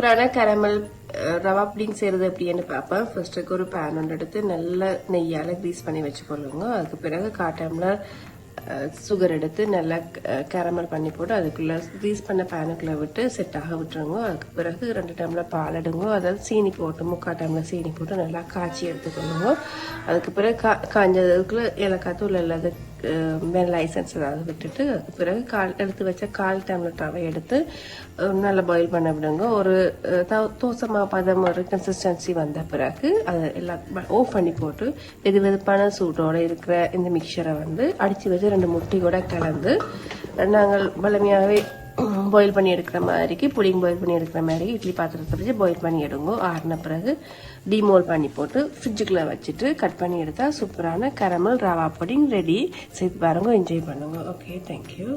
சூப்பரான caramel rava pudding செய்கிறது எப்படின்னு பார்ப்பேன். ஃபர்ஸ்ட்டுக்கு ஒரு பேன் ஒன்று எடுத்து நல்லா நெய்யால் க்ரீஸ் பண்ணி வச்சுக்கொள்ளுங்க. அதுக்கு பிறகு காட்டாமல சுகர் எடுத்து நல்லா கேரமல் பண்ணி போட்டு அதுக்குள்ளே க்ரீஸ் பண்ண பேனுக்குள்ளே விட்டு செட்டாக விட்டுருங்க. அதுக்கு பிறகு 2 டம்ளர் பால் எடுங்க. அதாவது சீனி போட்டு 3/4 டம்ளர் சீனி போட்டு நல்லா காய்ச்சி எடுத்துக்கொள்ளுங்க. அதுக்கு பிறகு காஞ்சதுக்குள்ளே ஏலக்காய் தூள் இல்லாத லைசன்ஸ் ஏதாவது விட்டுட்டு அதுக்கு பிறகு எடுத்து வச்ச 1/4 டம்ளர் ரவை எடுத்து நல்லா பாயில் பண்ண விடுங்க. ஒரு தோசை பதம் ஒரு கன்சிஸ்டன்சி வந்த பிறகு அதை எல்லாம் ஆஃப் பண்ணி போட்டு வெதுவெதுப்பான சூட்டோட இருக்கிற இந்த மிக்சரை அடித்து வச்சு 2 முட்டை கூட கலந்து நாங்கள் வலிமையாகவே பாயில் பண்ணி எடுக்கிற மாதிரிக்கு புடிங் பாயில் பண்ணி எடுக்கிற மாதிரி இட்லி பாத்திரத்தை வச்சு பாயில் பண்ணி எடுங்க. ஆறின பிறகு டிமோல் பண்ணி போட்டு ஃப்ரிட்ஜுக்குள்ளே வச்சுட்டு கட் பண்ணி எடுத்தால் சூப்பரான கேரமல் ரவா புடிங் ரெடி. செய்து பாருங்க, என்ஜாய் பண்ணுங்க. Okay, thank you.